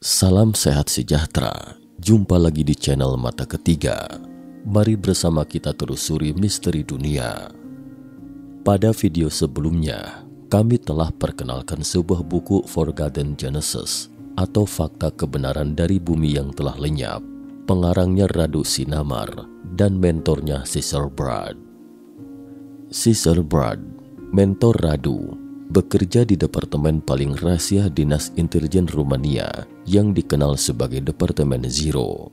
Salam sehat sejahtera, jumpa lagi di channel Mata Ketiga. Mari bersama kita telusuri misteri dunia. Pada video sebelumnya, kami telah perkenalkan sebuah buku Forgotten Genesis atau Fakta Kebenaran dari Bumi yang Telah Lenyap. Pengarangnya Radu Sinamar dan mentornya Cecil Brad. Cecil Brad, mentor Radu, bekerja di departemen paling rahasia Dinas Intelijen Rumania yang dikenal sebagai Departemen Zero.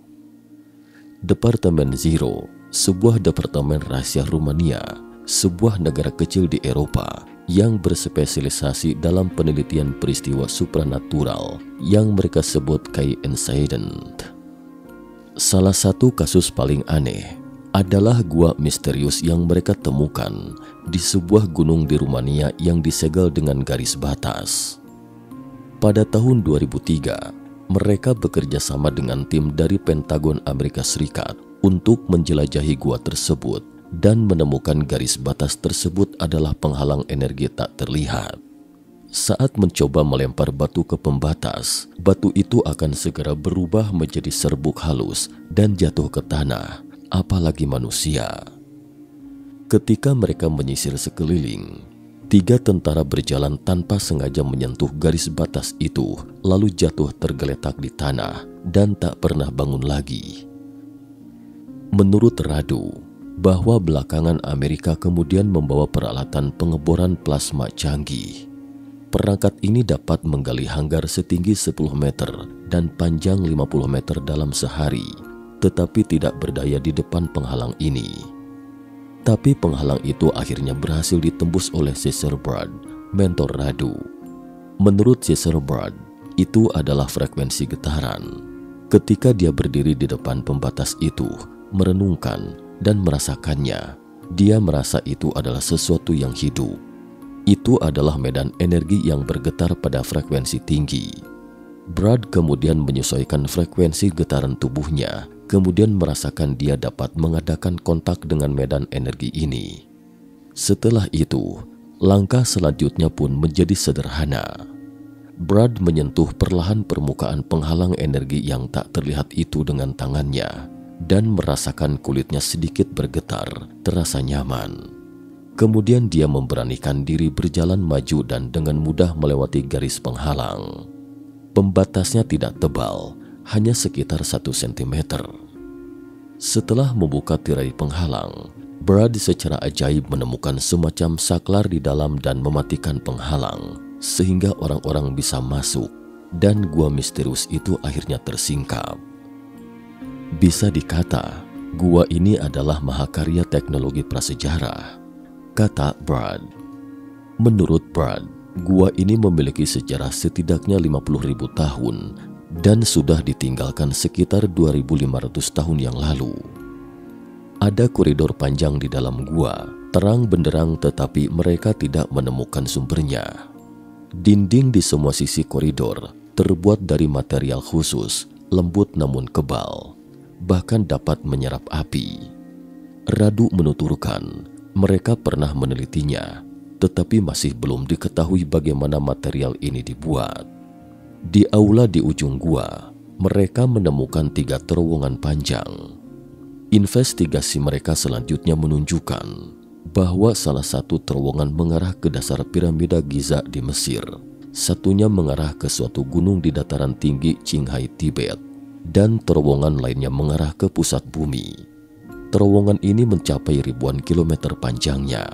Departemen Zero, sebuah departemen rahasia Rumania, sebuah negara kecil di Eropa yang berspesialisasi dalam penelitian peristiwa supranatural yang mereka sebut Key Incident. Salah satu kasus paling aneh adalah gua misterius yang mereka temukan di sebuah gunung di Rumania yang disegel dengan garis batas. Pada tahun 2003, mereka bekerja sama dengan tim dari Pentagon Amerika Serikat untuk menjelajahi gua tersebut dan menemukan garis batas tersebut adalah penghalang energi tak terlihat. Saat mencoba melempar batu ke pembatas, batu itu akan segera berubah menjadi serbuk halus dan jatuh ke tanah, apalagi manusia. Ketika mereka menyisir sekeliling, 3 tentara berjalan tanpa sengaja menyentuh garis batas itu, lalu jatuh tergeletak di tanah dan tak pernah bangun lagi. Menurut Radu, bahwa belakangan Amerika kemudian membawa peralatan pengeboran plasma canggih. Perangkat ini dapat menggali hanggar setinggi 10 meter dan panjang 50 meter dalam sehari, tetapi tidak berdaya di depan penghalang ini. Tapi penghalang itu akhirnya berhasil ditembus oleh Cecil Brad, mentor Radu. Menurut Cecil Brad, itu adalah frekuensi getaran. Ketika dia berdiri di depan pembatas itu, merenungkan dan merasakannya, dia merasa itu adalah sesuatu yang hidup. Itu adalah medan energi yang bergetar pada frekuensi tinggi. Brad kemudian menyesuaikan frekuensi getaran tubuhnya, kemudian merasakan dia dapat mengadakan kontak dengan medan energi ini. Setelah itu, langkah selanjutnya pun menjadi sederhana. Brad menyentuh perlahan permukaan penghalang energi yang tak terlihat itu dengan tangannya dan merasakan kulitnya sedikit bergetar, terasa nyaman. Kemudian dia memberanikan diri berjalan maju dan dengan mudah melewati garis penghalang. Pembatasnya tidak tebal, hanya sekitar 1 cm. Setelah membuka tirai penghalang, Brad secara ajaib menemukan semacam saklar di dalam dan mematikan penghalang, sehingga orang-orang bisa masuk dan gua misterius itu akhirnya tersingkap. Bisa dikata, gua ini adalah mahakarya teknologi prasejarah, kata Brad. Menurut Brad, gua ini memiliki sejarah setidaknya 50.000 tahun dan sudah ditinggalkan sekitar 2.500 tahun yang lalu. Ada koridor panjang di dalam gua, terang benderang tetapi mereka tidak menemukan sumbernya. Dinding di semua sisi koridor terbuat dari material khusus, lembut namun kebal, bahkan dapat menyerap api. Radu menuturkan, mereka pernah menelitinya, tetapi masih belum diketahui bagaimana material ini dibuat. Di aula di ujung gua, mereka menemukan 3 terowongan panjang. Investigasi mereka selanjutnya menunjukkan bahwa salah satu terowongan mengarah ke dasar piramida Giza di Mesir, satunya mengarah ke suatu gunung di dataran tinggi Qinghai, Tibet, dan terowongan lainnya mengarah ke pusat bumi. Terowongan ini mencapai ribuan kilometer panjangnya.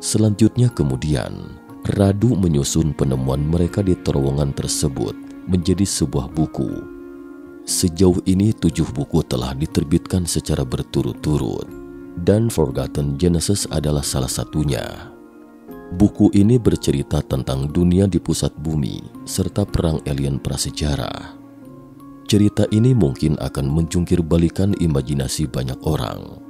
Selanjutnya kemudian, Radu menyusun penemuan mereka di terowongan tersebut menjadi sebuah buku. Sejauh ini 7 buku telah diterbitkan secara berturut-turut, dan Forgotten Genesis adalah salah satunya. Buku ini bercerita tentang dunia di pusat bumi serta perang alien prasejarah. Cerita ini mungkin akan menjungkir balikan imajinasi banyak orang.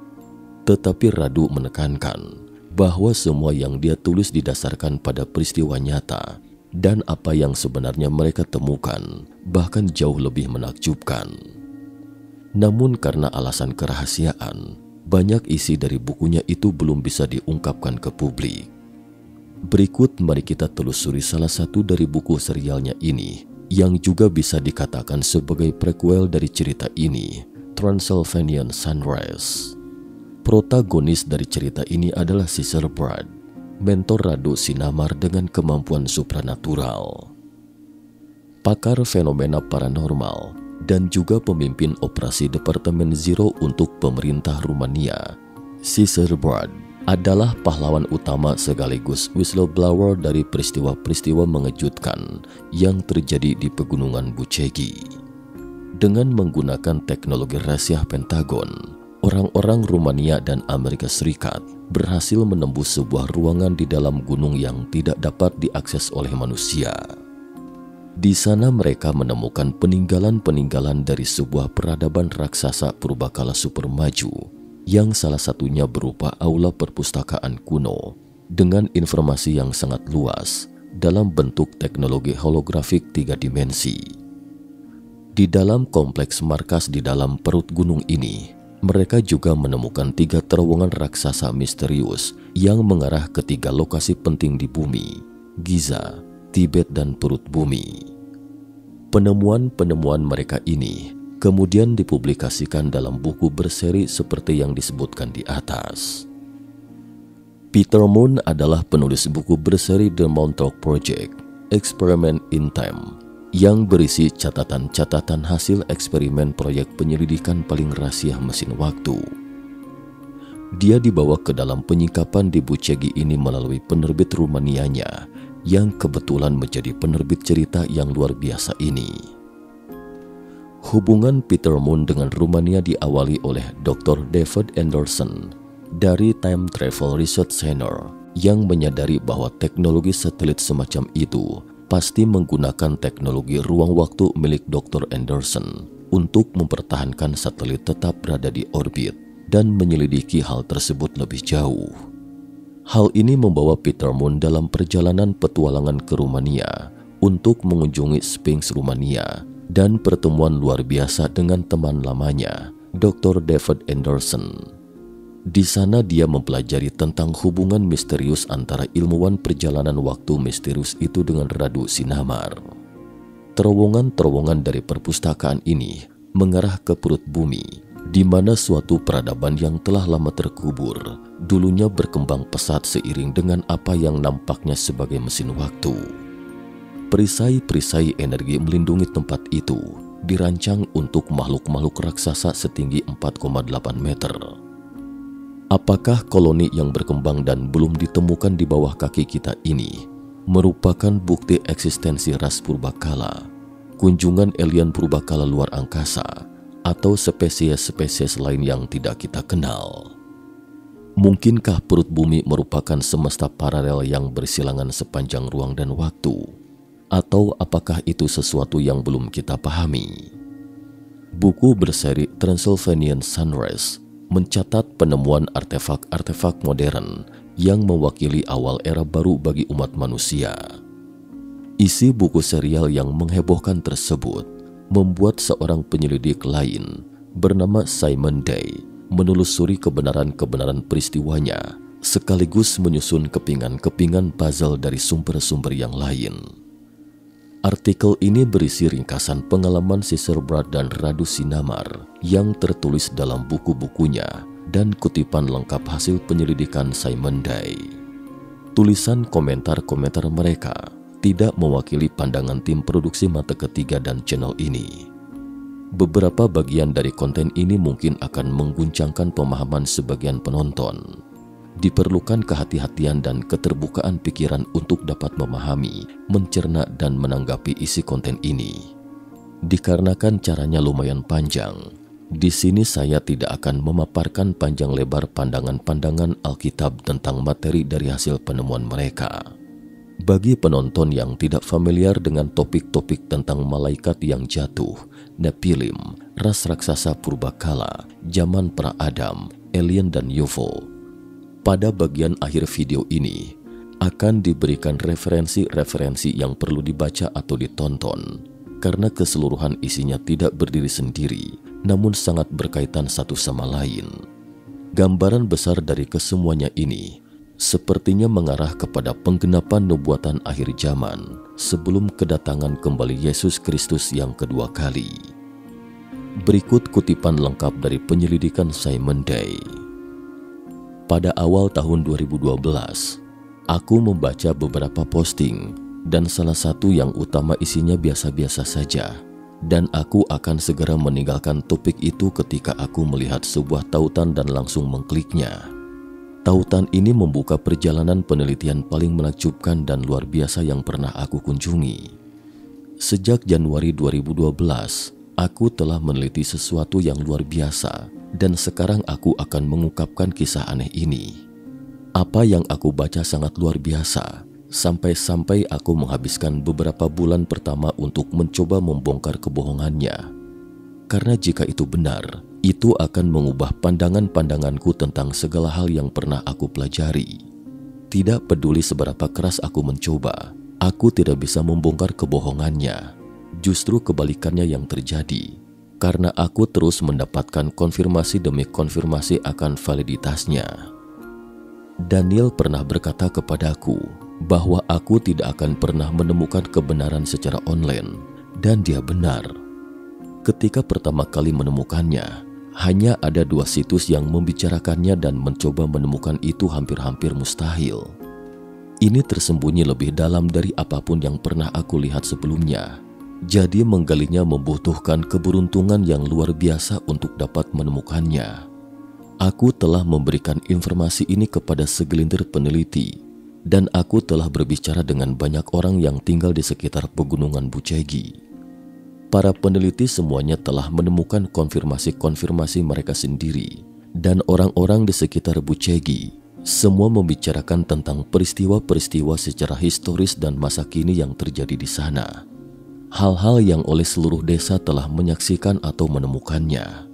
Tetapi Radu menekankan bahwa semua yang dia tulis didasarkan pada peristiwa nyata dan apa yang sebenarnya mereka temukan bahkan jauh lebih menakjubkan. Namun karena alasan kerahasiaan, banyak isi dari bukunya itu belum bisa diungkapkan ke publik. Berikut mari kita telusuri salah satu dari buku serialnya ini yang juga bisa dikatakan sebagai prequel dari cerita ini, Transylvanian Sunrise. Protagonis dari cerita ini adalah Caesar Brad, mentor Radu Sinamar dengan kemampuan supranatural. Pakar fenomena paranormal dan juga pemimpin operasi Departemen Zero untuk pemerintah Rumania, Caesar Brad adalah pahlawan utama sekaligus whistleblower dari peristiwa-peristiwa mengejutkan yang terjadi di Pegunungan Bucegi. Dengan menggunakan teknologi rahasia Pentagon, orang-orang Rumania dan Amerika Serikat berhasil menembus sebuah ruangan di dalam gunung yang tidak dapat diakses oleh manusia. Di sana mereka menemukan peninggalan-peninggalan dari sebuah peradaban raksasa purbakala super maju, yang salah satunya berupa aula perpustakaan kuno dengan informasi yang sangat luas dalam bentuk teknologi holografik 3 dimensi. Di dalam kompleks markas di dalam perut gunung ini, mereka juga menemukan 3 terowongan raksasa misterius yang mengarah ke 3 lokasi penting di bumi, Giza, Tibet, dan perut bumi. Penemuan-penemuan mereka ini kemudian dipublikasikan dalam buku berseri seperti yang disebutkan di atas. Peter Moon adalah penulis buku berseri The Montauk Project, Experiment in Time, yang berisi catatan-catatan hasil eksperimen proyek penyelidikan paling rahasia mesin waktu. Dia dibawa ke dalam penyikapan di Bucegi ini melalui penerbit Rumanianya, yang kebetulan menjadi penerbit cerita yang luar biasa ini. Hubungan Peter Moon dengan Rumania diawali oleh Dr. David Anderson dari Time Travel Research Center yang menyadari bahwa teknologi satelit semacam itu pasti menggunakan teknologi ruang waktu milik Dr. Anderson untuk mempertahankan satelit tetap berada di orbit dan menyelidiki hal tersebut lebih jauh. Hal ini membawa Peter Moon dalam perjalanan petualangan ke Rumania untuk mengunjungi Sphinx Rumania dan pertemuan luar biasa dengan teman lamanya, Dr. David Anderson. Di sana dia mempelajari tentang hubungan misterius antara ilmuwan perjalanan waktu misterius itu dengan Radu Sinamar. Terowongan-terowongan dari perpustakaan ini mengarah ke perut bumi, di mana suatu peradaban yang telah lama terkubur dulunya berkembang pesat seiring dengan apa yang nampaknya sebagai mesin waktu. Perisai-perisai energi melindungi tempat itu dirancang untuk makhluk-makhluk raksasa setinggi 4,8 meter. Apakah koloni yang berkembang dan belum ditemukan di bawah kaki kita ini merupakan bukti eksistensi ras purbakala, kunjungan alien purbakala luar angkasa, atau spesies-spesies lain yang tidak kita kenal? Mungkinkah perut bumi merupakan semesta paralel yang bersilangan sepanjang ruang dan waktu? Atau apakah itu sesuatu yang belum kita pahami? Buku berseri Transylvanian Sunrise mencatat penemuan artefak-artefak modern yang mewakili awal era baru bagi umat manusia. Isi buku serial yang menghebohkan tersebut membuat seorang penyelidik lain bernama Simon Day menelusuri kebenaran-kebenaran peristiwanya sekaligus menyusun kepingan-kepingan puzzle dari sumber-sumber yang lain. Artikel ini berisi ringkasan pengalaman Caesar Brad dan Radu Sinamar yang tertulis dalam buku-bukunya dan kutipan lengkap hasil penyelidikan Simon Day. Tulisan komentar-komentar mereka tidak mewakili pandangan tim produksi Mata Ketiga dan channel ini. Beberapa bagian dari konten ini mungkin akan mengguncangkan pemahaman sebagian penonton. Diperlukan kehati-hatian dan keterbukaan pikiran untuk dapat memahami, mencerna, dan menanggapi isi konten ini. Dikarenakan caranya lumayan panjang, di sini saya tidak akan memaparkan panjang lebar pandangan-pandangan Alkitab tentang materi dari hasil penemuan mereka. Bagi penonton yang tidak familiar dengan topik-topik tentang malaikat yang jatuh, Nephilim, ras raksasa purbakala, zaman pra-Adam, alien, dan UFO, pada bagian akhir video ini akan diberikan referensi-referensi yang perlu dibaca atau ditonton karena keseluruhan isinya tidak berdiri sendiri namun sangat berkaitan satu sama lain. Gambaran besar dari kesemuanya ini sepertinya mengarah kepada penggenapan nubuatan akhir zaman sebelum kedatangan kembali Yesus Kristus yang kedua kali. Berikut kutipan lengkap dari penyelidikan Simon Day. Pada awal tahun 2012, aku membaca beberapa posting dan salah satu yang utama isinya biasa-biasa saja. Dan aku akan segera meninggalkan topik itu ketika aku melihat sebuah tautan dan langsung mengkliknya. Tautan ini membuka perjalanan penelitian paling menakjubkan dan luar biasa yang pernah aku kunjungi. Sejak Januari 2012, aku telah meneliti sesuatu yang luar biasa dan sekarang aku akan mengungkapkan kisah aneh ini. Apa yang aku baca sangat luar biasa. Sampai-sampai aku menghabiskan beberapa bulan pertama untuk mencoba membongkar kebohongannya. Karena jika itu benar, itu akan mengubah pandangan-pandanganku tentang segala hal yang pernah aku pelajari. Tidak peduli seberapa keras aku mencoba, aku tidak bisa membongkar kebohongannya. Justru kebalikannya yang terjadi, karena aku terus mendapatkan konfirmasi demi konfirmasi akan validitasnya. Daniel pernah berkata kepadaku bahwa aku tidak akan pernah menemukan kebenaran secara online, dan dia benar. Ketika pertama kali menemukannya, hanya ada 2 situs yang membicarakannya dan mencoba menemukan itu hampir-hampir mustahil. Ini tersembunyi lebih dalam dari apapun yang pernah aku lihat sebelumnya. Jadi menggalinya membutuhkan keberuntungan yang luar biasa untuk dapat menemukannya. Aku telah memberikan informasi ini kepada segelintir peneliti, dan aku telah berbicara dengan banyak orang yang tinggal di sekitar pegunungan Bucegi. Para peneliti semuanya telah menemukan konfirmasi-konfirmasi mereka sendiri, dan orang-orang di sekitar Bucegi semua membicarakan tentang peristiwa-peristiwa secara historis dan masa kini yang terjadi di sana. Hal-hal yang oleh seluruh desa telah menyaksikan atau menemukannya.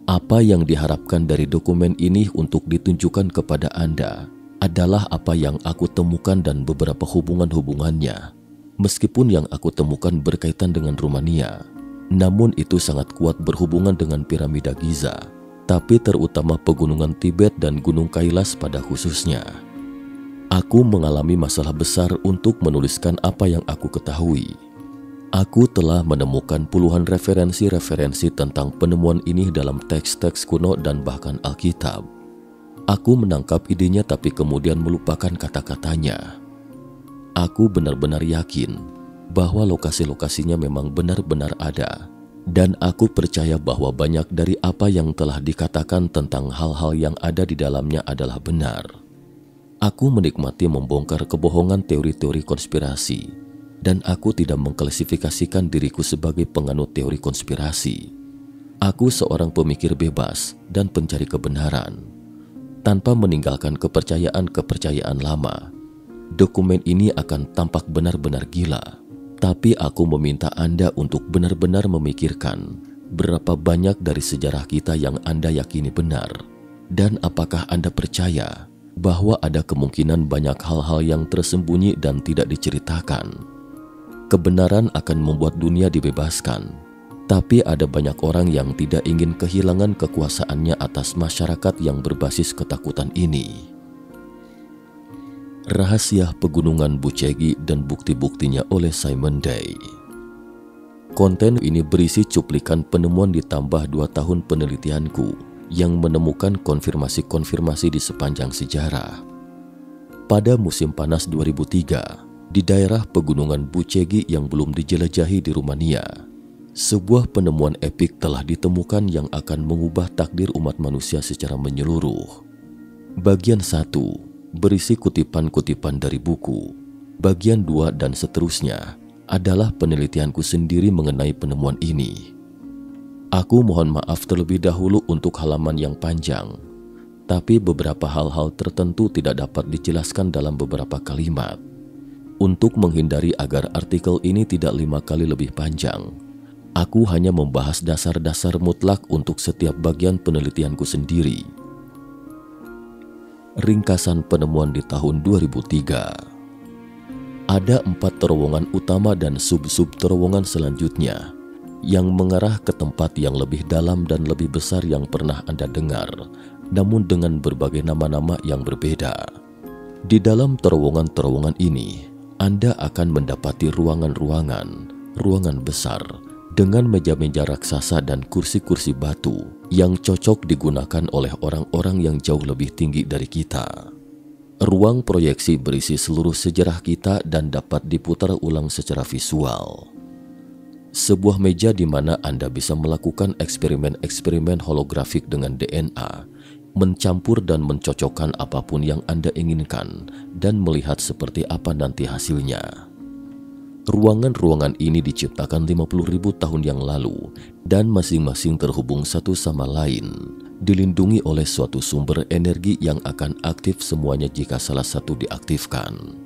Apa yang diharapkan dari dokumen ini untuk ditunjukkan kepada Anda adalah apa yang aku temukan dan beberapa hubungan-hubungannya. Meskipun yang aku temukan berkaitan dengan Rumania, namun itu sangat kuat berhubungan dengan piramida Giza, tapi terutama pegunungan Tibet dan Gunung Kailas pada khususnya. Aku mengalami masalah besar untuk menuliskan apa yang aku ketahui. Aku telah menemukan puluhan referensi-referensi tentang penemuan ini dalam teks-teks kuno dan bahkan Alkitab. Aku menangkap idenya tapi kemudian melupakan kata-katanya. Aku benar-benar yakin bahwa lokasi-lokasinya memang benar-benar ada. Dan aku percaya bahwa banyak dari apa yang telah dikatakan tentang hal-hal yang ada di dalamnya adalah benar. Aku menikmati membongkar kebohongan teori-teori konspirasi. Dan aku tidak mengklasifikasikan diriku sebagai penganut teori konspirasi. Aku seorang pemikir bebas dan pencari kebenaran. Tanpa meninggalkan kepercayaan-kepercayaan lama, dokumen ini akan tampak benar-benar gila. Tapi aku meminta Anda untuk benar-benar memikirkan berapa banyak dari sejarah kita yang Anda yakini benar. Dan apakah Anda percaya bahwa ada kemungkinan banyak hal-hal yang tersembunyi dan tidak diceritakan? Kebenaran akan membuat dunia dibebaskan. Tapi ada banyak orang yang tidak ingin kehilangan kekuasaannya atas masyarakat yang berbasis ketakutan ini. Rahasia Pegunungan Bucegi dan bukti-buktinya oleh Simon Day. Konten ini berisi cuplikan penemuan ditambah 2 tahun penelitianku yang menemukan konfirmasi-konfirmasi di sepanjang sejarah. Pada musim panas 2003, di daerah Pegunungan Bucegi yang belum dijelajahi di Rumania, sebuah penemuan epik telah ditemukan yang akan mengubah takdir umat manusia secara menyeluruh. Bagian 1 berisi kutipan-kutipan dari buku. Bagian 2 dan seterusnya adalah penelitianku sendiri mengenai penemuan ini. Aku mohon maaf terlebih dahulu untuk halaman yang panjang, tapi beberapa hal-hal tertentu tidak dapat dijelaskan dalam beberapa kalimat. Untuk menghindari agar artikel ini tidak 5 kali lebih panjang, aku hanya membahas dasar-dasar mutlak untuk setiap bagian penelitianku sendiri. Ringkasan penemuan di tahun 2003. Ada 4 terowongan utama dan sub-sub terowongan selanjutnya yang mengarah ke tempat yang lebih dalam dan lebih besar yang pernah Anda dengar, namun dengan berbagai nama-nama yang berbeda. Di dalam terowongan-terowongan ini, Anda akan mendapati ruangan besar dengan meja-meja raksasa dan kursi-kursi batu yang cocok digunakan oleh orang-orang yang jauh lebih tinggi dari kita. Ruang proyeksi berisi seluruh sejarah kita dan dapat diputar ulang secara visual. Sebuah meja di mana Anda bisa melakukan eksperimen-eksperimen holografik dengan DNA, mencampur dan mencocokkan apapun yang Anda inginkan dan melihat seperti apa nanti hasilnya. Ruangan-ruangan ini diciptakan 50.000 tahun yang lalu dan masing-masing terhubung satu sama lain, dilindungi oleh suatu sumber energi yang akan aktif semuanya jika salah satu diaktifkan.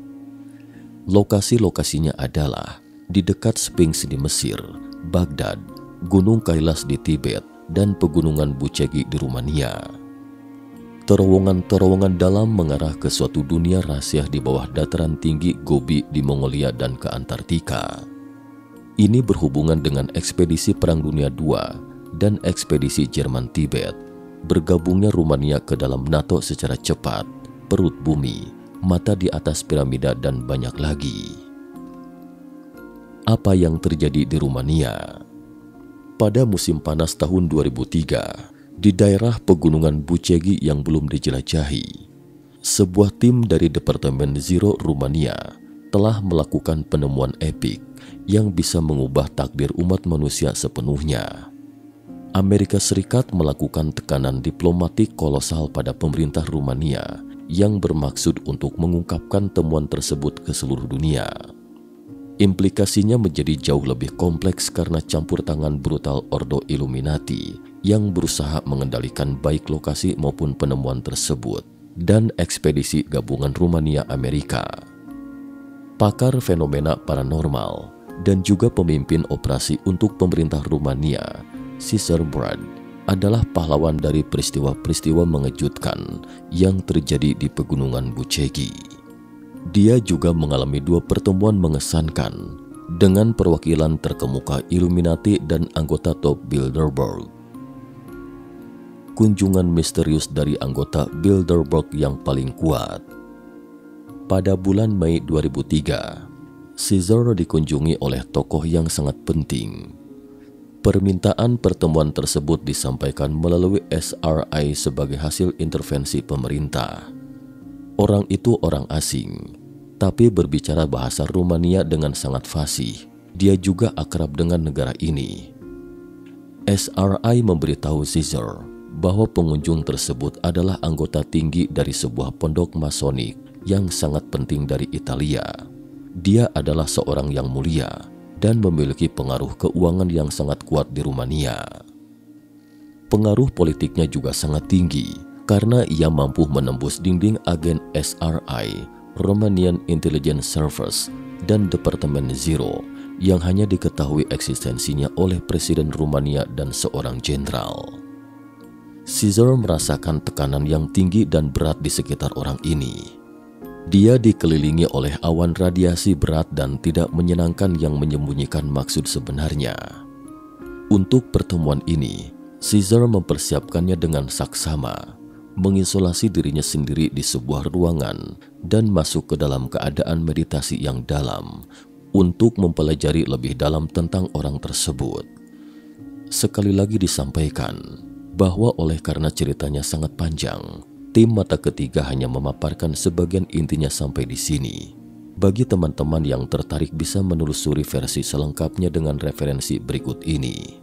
Lokasi-lokasinya adalah di dekat Sphinx di Mesir, Baghdad, Gunung Kailas di Tibet, dan Pegunungan Bucegi di Rumania. Terowongan-terowongan dalam mengarah ke suatu dunia rahasia di bawah dataran tinggi Gobi di Mongolia dan ke Antartika. Ini berhubungan dengan ekspedisi Perang Dunia II dan ekspedisi Jerman Tibet, bergabungnya Rumania ke dalam NATO secara cepat, perut bumi, mata di atas piramida, dan banyak lagi. Apa yang terjadi di Rumania? Pada musim panas tahun 2003, di daerah Pegunungan Bucegi yang belum dijelajahi, sebuah tim dari Departemen Zero Rumania telah melakukan penemuan epik yang bisa mengubah takdir umat manusia sepenuhnya. Amerika Serikat melakukan tekanan diplomatik kolosal pada pemerintah Rumania yang bermaksud untuk mengungkapkan temuan tersebut ke seluruh dunia. Implikasinya menjadi jauh lebih kompleks karena campur tangan brutal Ordo Illuminati yang berusaha mengendalikan baik lokasi maupun penemuan tersebut dan ekspedisi gabungan Rumania Amerika. Pakar fenomena paranormal dan juga pemimpin operasi untuk pemerintah Rumania, Cesar Brad, adalah pahlawan dari peristiwa-peristiwa mengejutkan yang terjadi di Pegunungan Bucegi. Dia juga mengalami 2 pertemuan mengesankan dengan perwakilan terkemuka Illuminati dan anggota top Bilderberg. Kunjungan misterius dari anggota Bilderberg yang paling kuat. Pada bulan Mei 2003, Cesar dikunjungi oleh tokoh yang sangat penting. Permintaan pertemuan tersebut disampaikan melalui SRI sebagai hasil intervensi pemerintah. Orang itu orang asing, tapi berbicara bahasa Rumania dengan sangat fasih. Dia juga akrab dengan negara ini. SRI memberitahu Cesar bahwa pengunjung tersebut adalah anggota tinggi dari sebuah pondok masonik yang sangat penting dari Italia. Dia adalah seorang yang mulia dan memiliki pengaruh keuangan yang sangat kuat di Rumania. Pengaruh politiknya juga sangat tinggi karena ia mampu menembus dinding agen SRI, Romanian Intelligence Service, dan Departemen Zero yang hanya diketahui eksistensinya oleh Presiden Rumania dan seorang jenderal. Cesar merasakan tekanan yang tinggi dan berat di sekitar orang ini. Dia dikelilingi oleh awan radiasi berat dan tidak menyenangkan yang menyembunyikan maksud sebenarnya. Untuk pertemuan ini, Cesar mempersiapkannya dengan saksama, mengisolasi dirinya sendiri di sebuah ruangan dan masuk ke dalam keadaan meditasi yang dalam untuk mempelajari lebih dalam tentang orang tersebut. Sekali lagi disampaikan bahwa oleh karena ceritanya sangat panjang, tim Mata Ketiga hanya memaparkan sebagian intinya sampai di sini. Bagi teman-teman yang tertarik bisa menelusuri versi selengkapnya dengan referensi berikut ini.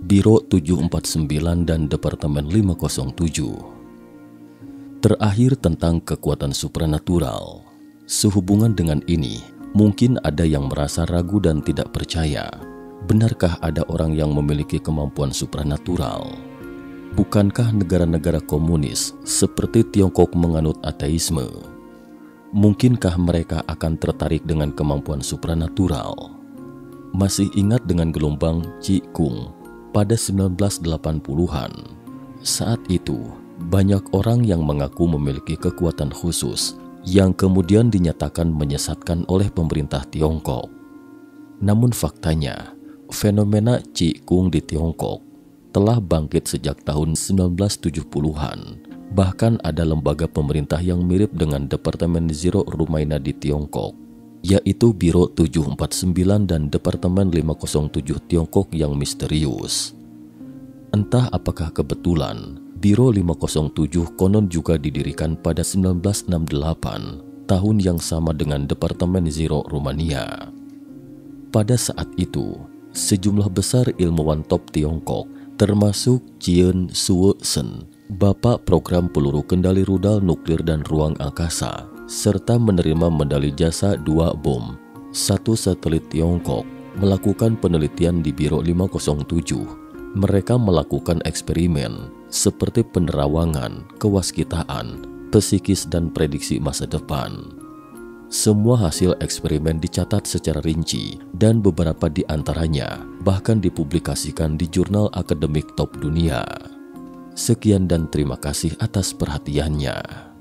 Biro 749 dan Departemen 507. Terakhir tentang kekuatan supranatural. Sehubungan dengan ini, mungkin ada yang merasa ragu dan tidak percaya. Benarkah ada orang yang memiliki kemampuan supranatural? Bukankah negara-negara komunis seperti Tiongkok menganut ateisme? Mungkinkah mereka akan tertarik dengan kemampuan supranatural? Masih ingat dengan gelombang Qi Kung pada 1980-an? Saat itu, banyak orang yang mengaku memiliki kekuatan khusus yang kemudian dinyatakan menyesatkan oleh pemerintah Tiongkok. Namun faktanya, fenomena Qi Kung di Tiongkok telah bangkit sejak tahun 1970-an. Bahkan ada lembaga pemerintah yang mirip dengan Departemen Zero Rumaina di Tiongkok, yaitu Biro 749 dan Departemen 507 Tiongkok yang misterius. Entah apakah kebetulan, Biro 507 konon juga didirikan pada 1968, tahun yang sama dengan Departemen Zero Rumania. Pada saat itu, sejumlah besar ilmuwan top Tiongkok, termasuk Chien Suo-sen, Bapak Program Peluru Kendali Rudal Nuklir dan Ruang Angkasa, serta menerima medali jasa 2 bom, 1 satelit Tiongkok, melakukan penelitian di Biro 507. Mereka melakukan eksperimen seperti penerawangan, kewaskitaan, psikis, dan prediksi masa depan. Semua hasil eksperimen dicatat secara rinci dan beberapa di antaranya bahkan dipublikasikan di jurnal akademik top dunia. Sekian dan terima kasih atas perhatiannya.